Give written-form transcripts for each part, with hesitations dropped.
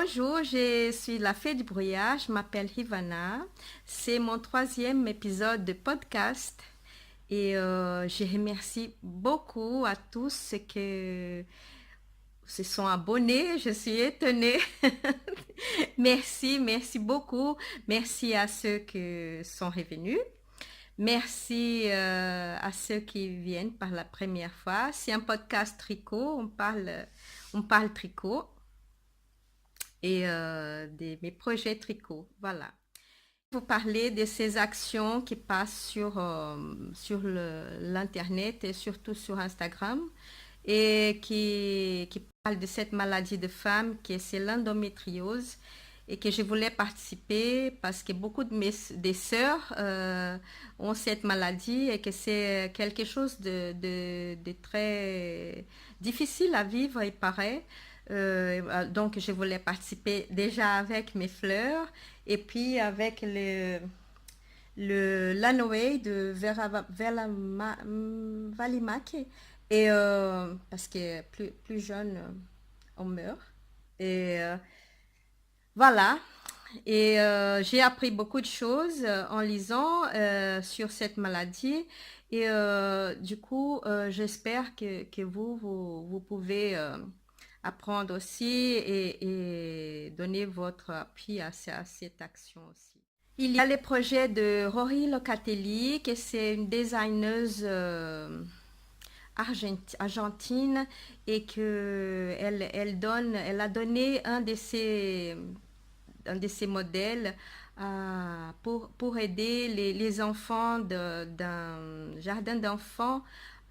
Bonjour, je suis la fée du brouillard, je m'appelle Ivana. C'est mon troisième épisode de podcast et je remercie beaucoup à tous ceux qui se sont abonnés. Je suis étonnée. Merci beaucoup. Merci à ceux qui sont revenus. Merci à ceux qui viennent par la première fois. C'est un podcast tricot, on parle tricot et de mes projets tricot. Voilà. Vous parler de ces actions qui passent sur l'Internet et surtout sur Instagram et qui parlent de cette maladie de femme qui c'est l'endométriose et que je voulais participer parce que beaucoup des sœurs ont cette maladie et que c'est quelque chose de très difficile à vivre, il paraît. Donc, je voulais participer déjà avec mes fleurs et puis avec l'Anoé de Valimaki. Et parce que plus jeune, on meurt. Et voilà. Et j'ai appris beaucoup de choses en lisant sur cette maladie. Et du coup, j'espère que vous pouvez apprendre aussi et donner votre appui à cette action aussi. Il y a les projets de Rory Locatelli, qui c'est une designeuse argentine et que elle a donné un de ses modèles pour aider les enfants d'un jardin d'enfants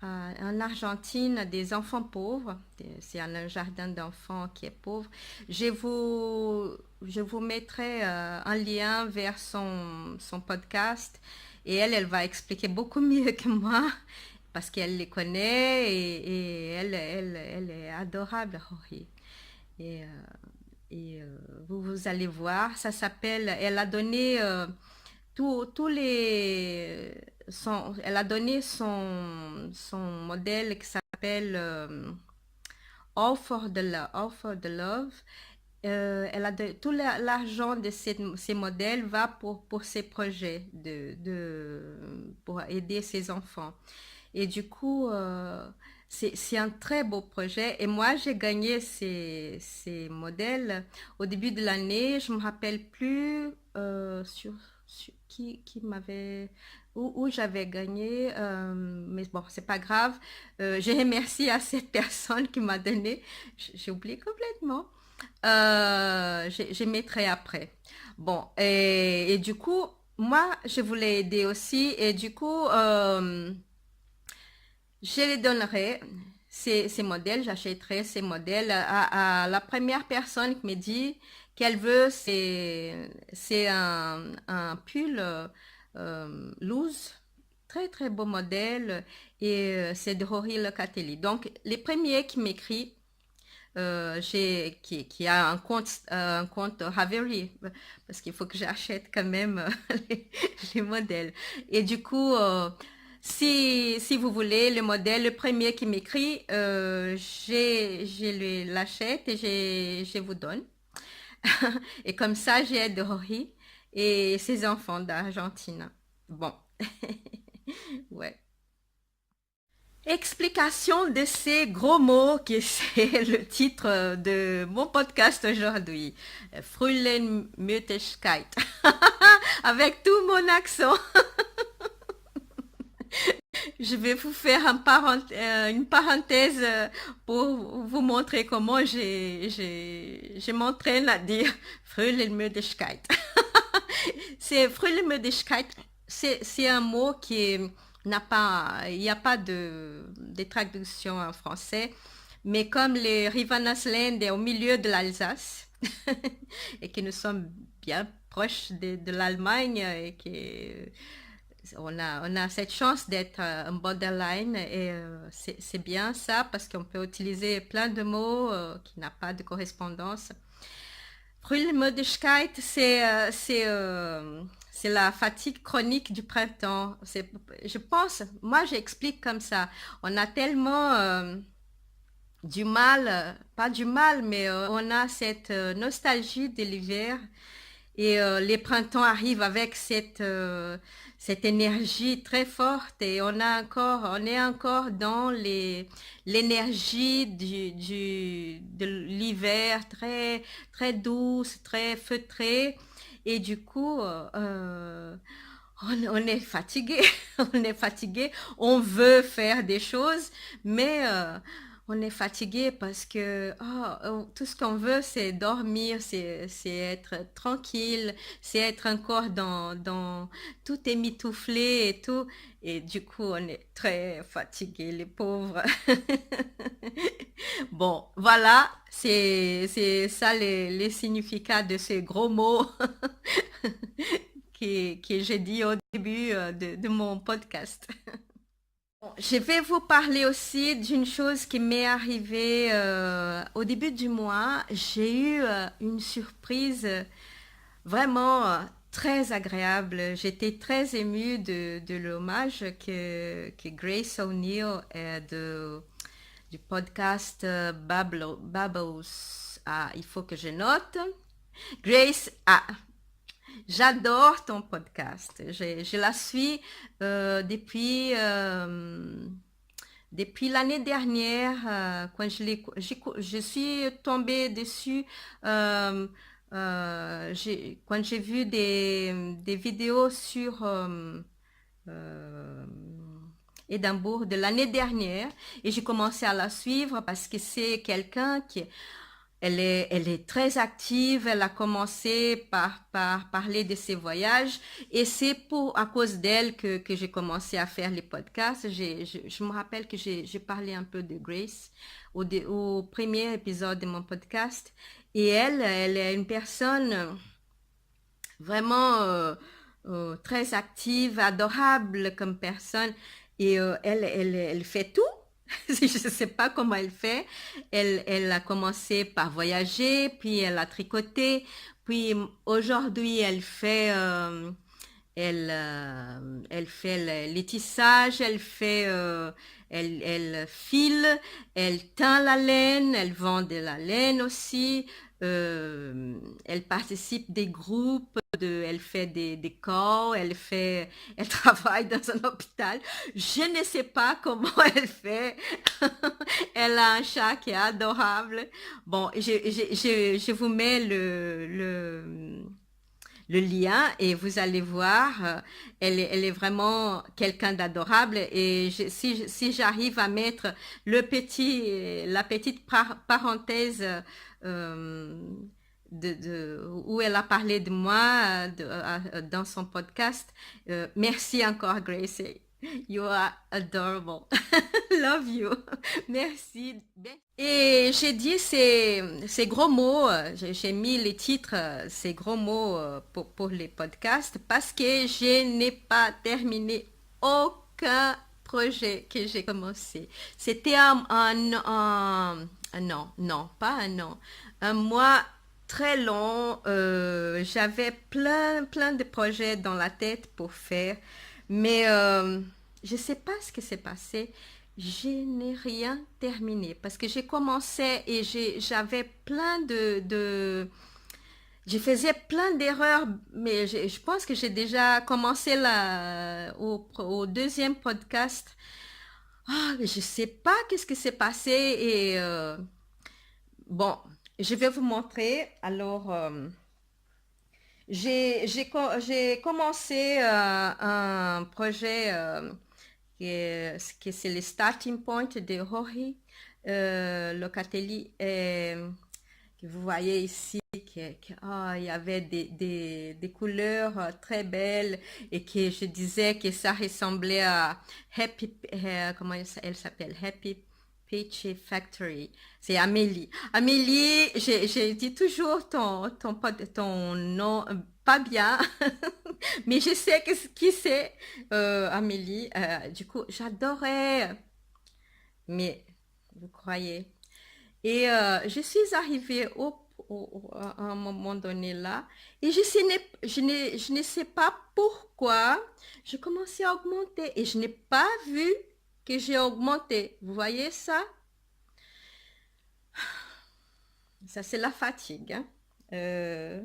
en Argentine, des enfants pauvres. C'est un jardin d'enfants qui est pauvre. Je vous mettrai un lien vers son podcast et elle va expliquer beaucoup mieux que moi parce qu'elle les connaît et elle est adorable, Rory. Et, vous allez voir, ça s'appelle, elle a donné tous les, elle a donné son modèle qui s'appelle All for the Love. Tout l'argent de ces modèles va pour ces projets pour aider ces enfants. Et du coup, c'est un très beau projet. Et moi, j'ai gagné ces modèles au début de l'année. Je ne me rappelle plus sur qui m'avait où j'avais gagné. Mais bon, c'est pas grave. Je remercie à cette personne qui m'a donné. J'ai oublié complètement. Je mettrai après. Bon, et du coup, moi, je voulais aider aussi. Et du coup, je les donnerai, ces modèles, j'achèterai ces modèles à la première personne qui me dit qu'elle veut, c'est un pull loose, très très beau modèle, et c'est de Rory Locatelli. Donc, les premiers qui m'écrivent, qui a un compte Ravelry, parce qu'il faut que j'achète quand même les modèles. Et du coup, si vous voulez le modèle, le premier qui m'écrit, l'achète et je vous donne. Et comme ça, j'aide Rory et ses enfants d'Argentine. Bon, ouais. Explication de ces gros mots qui c'est le titre de mon podcast aujourd'hui. Frühlingsmüdigkeit. Avec tout mon accent. Je vais vous faire une parenthèse pour vous montrer comment je m'entraîne à dire Frühlingsmüdigkeit. C'est Frühlingsmüdigkeit, c'est un mot qui n'a pas, il n'y a pas de traduction en français, mais comme les Rivanasland est au milieu de l'Alsace et que nous sommes bien proches de l'Allemagne et que on a cette chance d'être en borderline et c'est bien ça parce qu'on peut utiliser plein de mots qui n'ont pas de correspondance. Frühlingsmüdigkeit, c'est la fatigue chronique du printemps. Je pense, moi j'explique comme ça. On a tellement du mal, pas du mal, mais on a cette nostalgie de l'hiver et les printemps arrivent avec cette énergie très forte et on est encore dans l'énergie de l'hiver très douce, très feutrée et du coup, on est fatigué, on est fatigué, on veut faire des choses, mais on est fatigué parce que tout ce qu'on veut, c'est dormir, c'est être tranquille, c'est être encore tout est mitouflé et tout. Et du coup, on est très fatigué, les pauvres. Bon, voilà, c'est ça les significats de ces gros mots que j'ai dit au début de mon podcast. Bon, je vais vous parler aussi d'une chose qui m'est arrivée au début du mois. J'ai eu une surprise vraiment très agréable. J'étais très émue de l'hommage que Grace O'Neill du podcast Babbles. Ah, il faut que je note. Grace, j'adore ton podcast. Je la suis depuis l'année dernière, quand je suis tombée dessus, euh, quand j'ai vu des vidéos sur euh, Édimbourg de l'année dernière, et j'ai commencé à la suivre parce que c'est quelqu'un qui elle est très active. Elle a commencé par parler de ses voyages et c'est à cause d'elle que j'ai commencé à faire les podcasts. Je me rappelle que j'ai parlé un peu de Grace au premier épisode de mon podcast et elle est une personne vraiment très active, adorable comme personne et elle fait tout. Je ne sais pas comment elle fait. Elle a commencé par voyager, puis elle a tricoté, puis aujourd'hui elle fait les tissages, elle file, elle teint la laine, elle vend de la laine aussi. Elle participe des groupes, elle fait des corps, elle travaille dans un hôpital. Je ne sais pas comment elle fait. Elle a un chat qui est adorable. Bon, je vous mets le lien et vous allez voir, elle est vraiment quelqu'un d'adorable et si j'arrive à mettre la petite parenthèse euh, où elle a parlé de moi dans son podcast, merci encore Grace, you are adorable, love you, merci. Et j'ai dit ces gros mots, j'ai mis les titres, ces gros mots pour les podcasts parce que je n'ai pas terminé aucun projet que j'ai commencé. C'était non, pas un an, un mois très long. J'avais plein de projets dans la tête pour faire, mais je ne sais pas ce qui s'est passé. Je n'ai rien terminé parce que j'ai commencé et j'avais je faisais plein d'erreurs, mais je pense que j'ai déjà commencé au deuxième podcast. Ah, mais je sais pas qu'est-ce qui s'est passé et bon, je vais vous montrer. Alors, j'ai commencé un projet que c'est le starting point de Rory Locatelli. Que vous voyez ici, il y avait des couleurs très belles et que je disais que ça ressemblait à comment elle s'appelle? Happy Peach Factory. C'est Amélie. Amélie, j'ai dit toujours ton nom pas bien, mais je sais qui c'est, Amélie. Du coup, j'adorais, mais vous croyez. Et je suis arrivée à un moment donné là, et je ne sais pas pourquoi, je commençais à augmenter et je n'ai pas vu que j'ai augmenté. Vous voyez ça? Ça, c'est la fatigue, hein. Euh,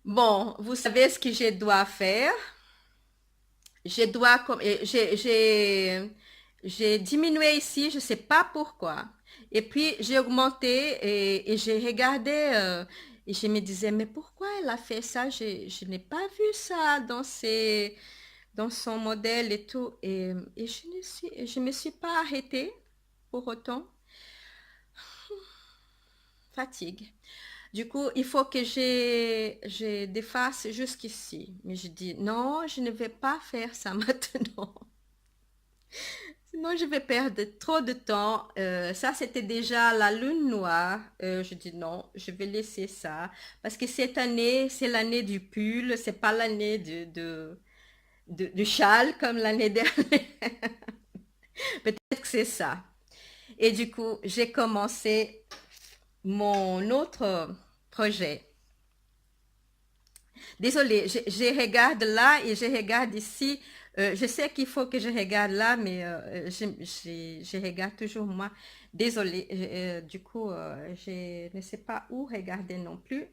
Bon, vous savez ce que je dois faire. Je dois, j'ai diminué ici, je ne sais pas pourquoi. Et puis, j'ai augmenté et j'ai regardé et je me disais, mais pourquoi elle a fait ça? Je n'ai pas vu ça dans son modèle et tout. Et je me suis pas arrêtée pour autant. Fatigue. Du coup, il faut que je défasse jusqu'ici. Mais je dis, non, je ne vais pas faire ça maintenant. Sinon, je vais perdre trop de temps. Ça, c'était déjà la lune noire. Je dis non, je vais laisser ça. Parce que cette année, c'est l'année du pull. C'est pas l'année du châle comme l'année dernière. Peut-être que c'est ça. Et du coup, j'ai commencé mon autre projet. Désolée, je regarde là et je regarde ici. Je sais qu'il faut que je regarde là, mais je regarde toujours moi. Désolée, du coup, je ne sais pas où regarder non plus.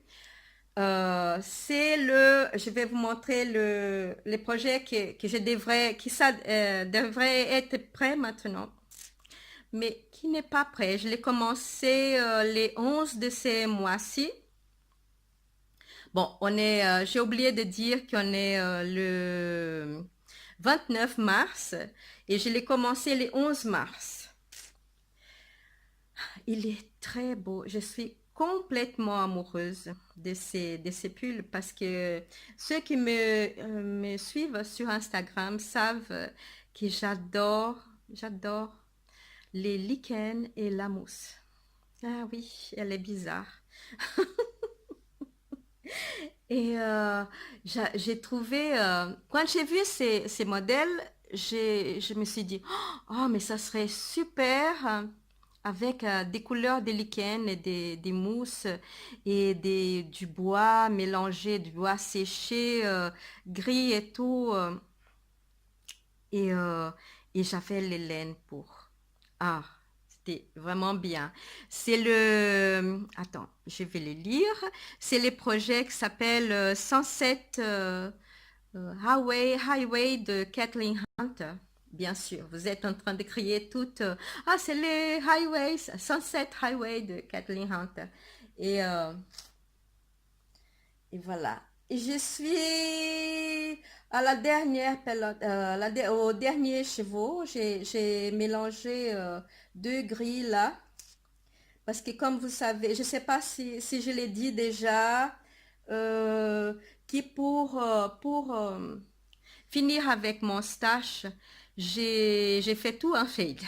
Je vais vous montrer le projet que je devrais, qui ça devrait être prêt maintenant, mais qui n'est pas prêt. Je l'ai commencé les 11 de ces mois-ci. Bon, j'ai oublié de dire qu'on est le 29 mars et je l'ai commencé le 11 mars. Il est très beau. Je suis complètement amoureuse de ces pulls parce que ceux qui me suivent sur Instagram savent que j'adore les lichens et la mousse. Ah oui, elle est bizarre. Et j'ai trouvé, quand j'ai vu ces modèles, je me suis dit, oh, mais ça serait super avec des couleurs de lichen et des mousses et du bois mélangé, du bois séché, gris et tout. Et, euh, et j'avais les laines pour. Ah, c'était vraiment bien. C'est le... Attends, je vais le lire. C'est le projet qui s'appelle Sunset Highway de Kathleen Hunter. Bien sûr, vous êtes en train de crier toutes. Ah, c'est les Highways, Sunset Highway de Kathleen Hunter. Et, euh, et voilà. Et je suis à la dernière pelote, au dernier chevaux. J'ai mélangé deux grilles là. Parce que comme vous savez, je ne sais pas si je l'ai dit déjà, euh, qui pour finir avec mon stash, j'ai fait tout en fade.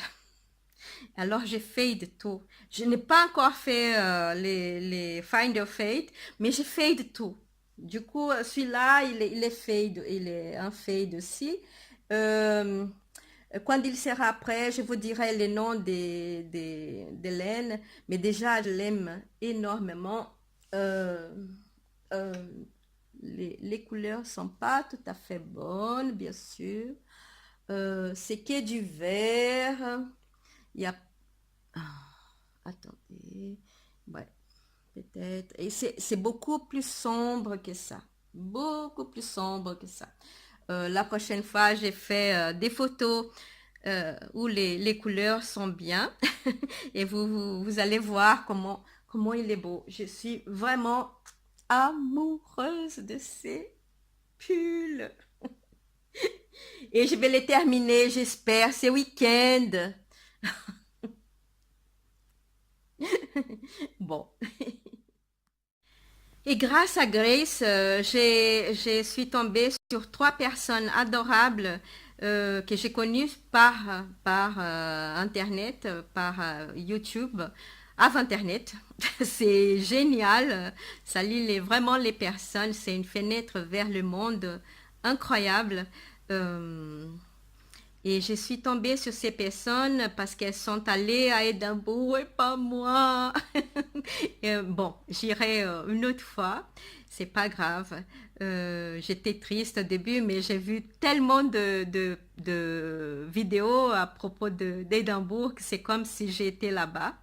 Alors j'ai fade tout. Je n'ai pas encore fait les Finder Fade, mais j'ai fade tout. Du coup, celui-là, il est fade, il est un fade aussi. Euh, Quand il sera prêt, je vous dirai les noms des laines, mais déjà, je l'aime énormément. Euh, euh, les couleurs sont pas tout à fait bonnes, bien sûr. C'est que du vert. Il y a... Ah, attendez. Ouais, peut-être. Et c'est beaucoup plus sombre que ça. Beaucoup plus sombre que ça. La prochaine fois, j'ai fait des photos où les couleurs sont bien. Et vous allez voir comment il est beau. Je suis vraiment amoureuse de ces pulls. Et je vais les terminer, j'espère, ce week-end. Bon. Et grâce à Grace, je suis tombée sur trois personnes adorables que j'ai connues par Internet, par YouTube, avant Internet. C'est génial. Ça lie vraiment les personnes. C'est une fenêtre vers le monde incroyable. Euh, et je suis tombée sur ces personnes parce qu'elles sont allées à Édimbourg et pas moi. Bon, j'irai une autre fois. C'est pas grave. J'étais triste au début, mais j'ai vu tellement de vidéos à propos d'Édimbourg que c'est comme si j'étais là-bas.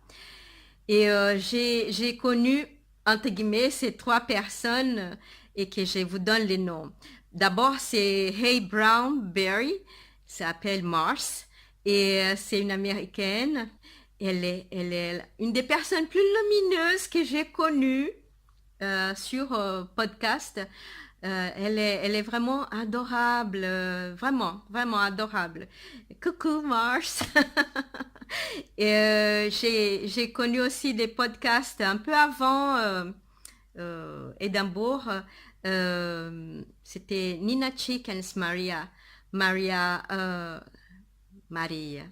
Et j'ai connu, entre guillemets, ces trois personnes et que je vous donne les noms. D'abord, c'est Hay Brown Berry, ça s'appelle Mars, et c'est une Américaine. Elle est une des personnes plus lumineuses que j'ai connues sur podcast. Elle est vraiment adorable, vraiment, vraiment adorable. Coucou Mars. Et j'ai connu aussi des podcasts un peu avant Édimbourg. C'était Nina Chickens Maria. Maria. Maria.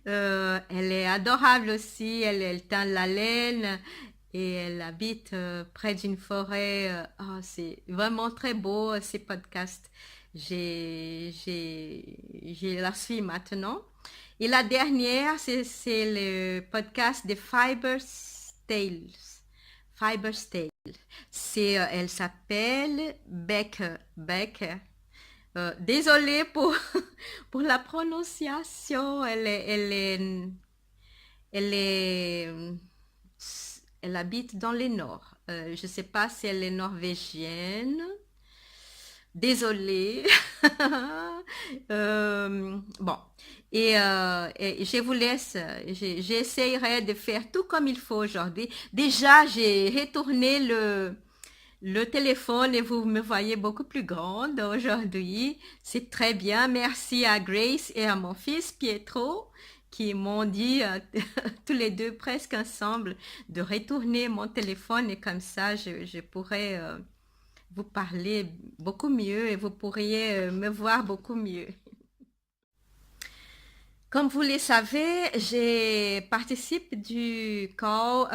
Elle est adorable aussi. Elle teint la laine et elle habite près d'une forêt. C'est vraiment très beau ces podcasts. Je la suis maintenant. Et la dernière, c'est le podcast de Fiber's Tales. Fiber's Tales. Elle s'appelle Becker. Becker. Désolée pour, pour la prononciation. Elle est, elle habite dans le nord. Je ne sais pas si elle est norvégienne. Désolée. Bon. Et je vous laisse. J'essayerai de faire tout comme il faut aujourd'hui. Déjà, j'ai retourné le téléphone et vous me voyez beaucoup plus grande aujourd'hui. C'est très bien. Merci à Grace et à mon fils Pietro qui m'ont dit tous les deux presque ensemble de retourner mon téléphone et comme ça je pourrais vous parler beaucoup mieux et vous pourriez me voir beaucoup mieux. Comme vous le savez, je participe du call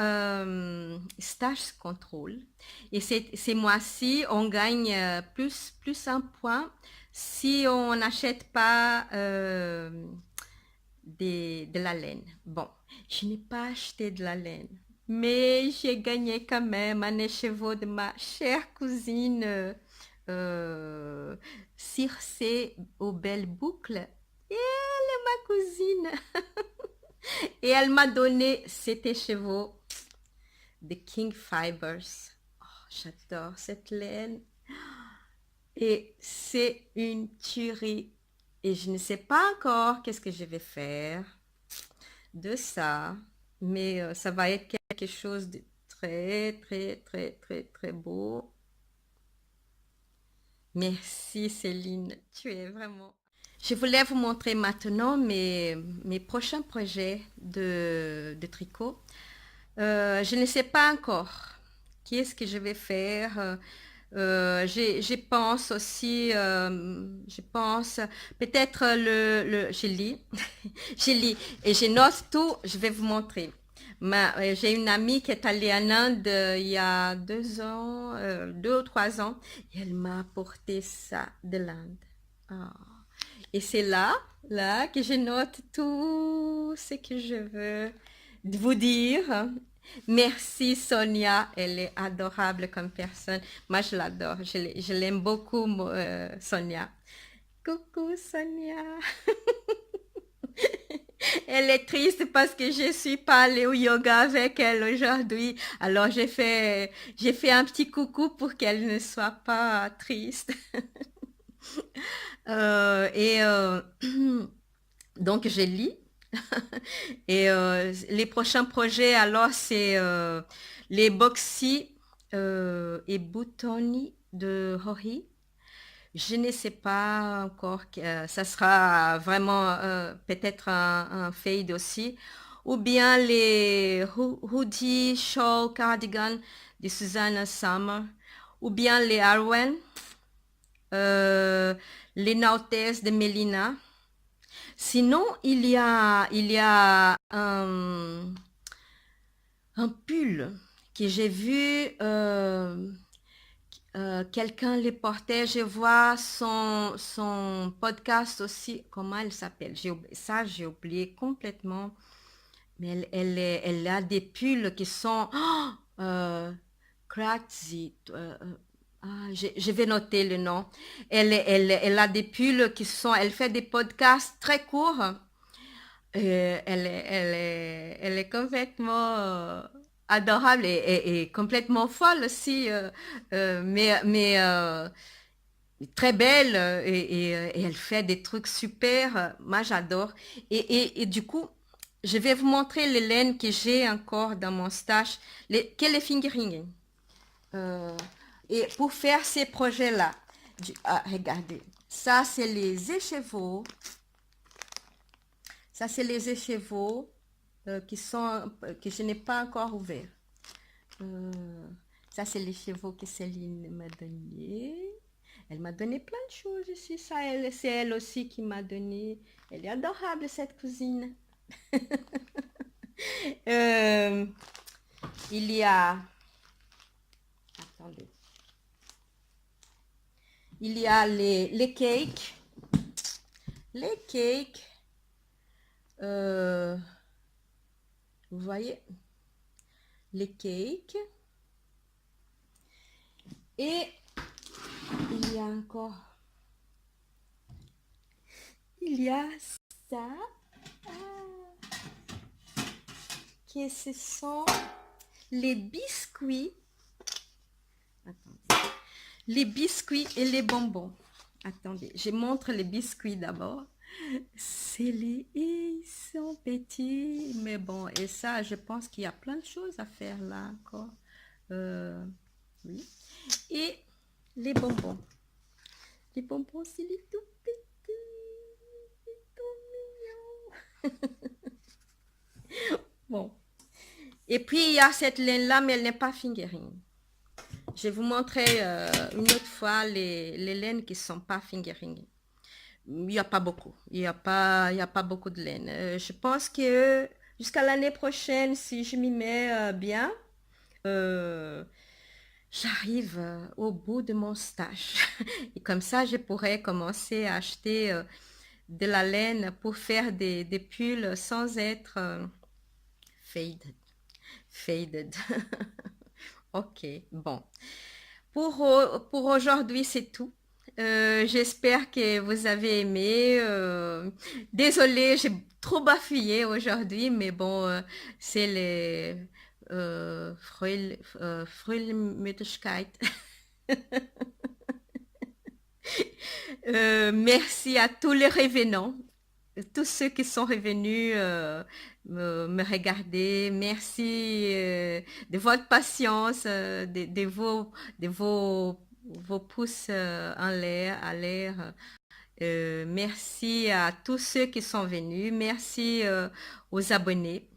Stage Control. Et ces mois-ci, on gagne plus un point si on n'achète pas de la laine. Bon, je n'ai pas acheté de la laine, mais j'ai gagné quand même un écheveau de ma chère cousine Circé aux belles boucles. Et elle est ma cousine. Et elle m'a donné cet écheveau de King Fibers. Oh, j'adore cette laine. Et c'est une tuerie. Et je ne sais pas encore qu'est-ce que je vais faire de ça. Mais ça va être quelque chose de très, très, très, très, très beau. Merci Céline. Tu es vraiment... Je voulais vous montrer maintenant mes prochains projets de tricot. Je ne sais pas encore qu'est-ce que je vais faire. Je pense aussi, je pense peut-être je lis, je lis et je note tout, je vais vous montrer. J'ai une amie qui est allée en Inde il y a 2 ans, 2 ou 3 ans, et elle m'a apporté ça de l'Inde. Ah. Et c'est là que je note tout ce que je veux vous dire. Merci Sonia, elle est adorable comme personne. Moi, je l'adore, je l'aime beaucoup, Sonia. Coucou Sonia. Elle est triste parce que je suis pas allée au yoga avec elle aujourd'hui. Alors, j'ai fait un petit coucou pour qu'elle ne soit pas triste. Et donc, je lis. Et les prochains projets, alors, c'est les boxy et boutoni de Rohi. Je ne sais pas encore, ça sera vraiment peut-être un fade aussi. Ou bien les hoodie, shawl, cardigan de Susanna Summer. Ou bien les Arwen, euh, les Nautes de Melina. Sinon, il y a un pull que j'ai vu, quelqu'un le portait, je vois son podcast aussi, comment elle s'appelle? J'ai oublié complètement. mais elle a des pulls qui sont crazy. Je vais noter le nom. Elle a des pulls qui sont, elle fait des podcasts très courts. Elle est complètement adorable et complètement folle aussi, mais très belle et elle fait des trucs super. Moi, j'adore. Et du coup, je vais vous montrer les laines que j'ai encore dans mon stash, que les fingering. Euh, et pour faire ces projets-là, regardez, ça c'est les écheveaux. Ça c'est les écheveaux que je n'ai pas encore ouverts. Ça c'est l'écheveau que Céline m'a donné. Elle m'a donné plein de choses ici. Ça, c'est elle aussi qui m'a donné. Elle est adorable cette cousine. Euh, il y a, attendez, il y a les cakes. Les cakes, vous voyez, les cakes. Et il y a encore, il y a ça, que ce sont les biscuits. Attendez. Les biscuits et les bonbons. Attendez, je montre les biscuits d'abord. Ils sont petits, mais bon, et ça, je pense qu'il y a plein de choses à faire là encore. Oui. Et les bonbons. Les bonbons, c'est les tout petits, c'est tout mignon. Bon. Et puis, il y a cette laine-là, mais elle n'est pas fingering. Je vais vous montrer une autre fois les laines qui ne sont pas fingering. Il n'y a pas beaucoup. Il y a pas beaucoup de laine. Je pense que jusqu'à l'année prochaine, si je m'y mets bien, j'arrive au bout de mon stage. Et comme ça, je pourrais commencer à acheter de la laine pour faire des pulls sans être faded. Faded. Ok, bon. Pour aujourd'hui, c'est tout. J'espère que vous avez aimé. Désolée, j'ai trop bafouillé aujourd'hui, mais bon, c'est les Frühlmüdigkeit. Merci à tous les revenants, tous ceux qui sont revenus me regarder. Merci de votre patience, vos pouces en l'air, à l'air. Merci à tous ceux qui sont venus. Merci aux abonnés.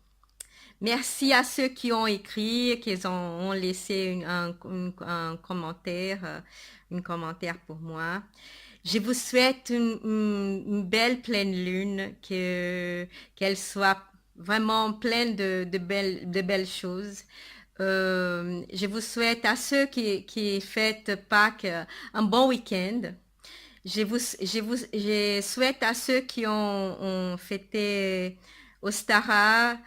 Merci à ceux qui ont écrit, ont laissé un commentaire, un commentaire pour moi. Je vous souhaite une belle pleine lune, qu'elle soit vraiment pleine de belles choses. Je vous souhaite à ceux qui fêtent Pâques un bon week-end. Je souhaite à ceux qui ont fêté Ostara,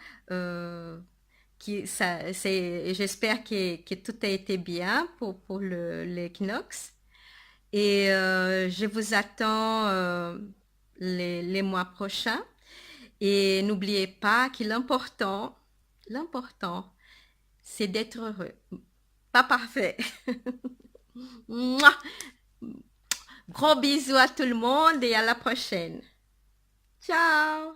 j'espère que tout a été bien pour l'équinoxe. Et je vous attends les mois prochains. Et n'oubliez pas que l'important, c'est d'être heureux. Pas parfait. Mouah. Gros bisous à tout le monde et à la prochaine. Ciao!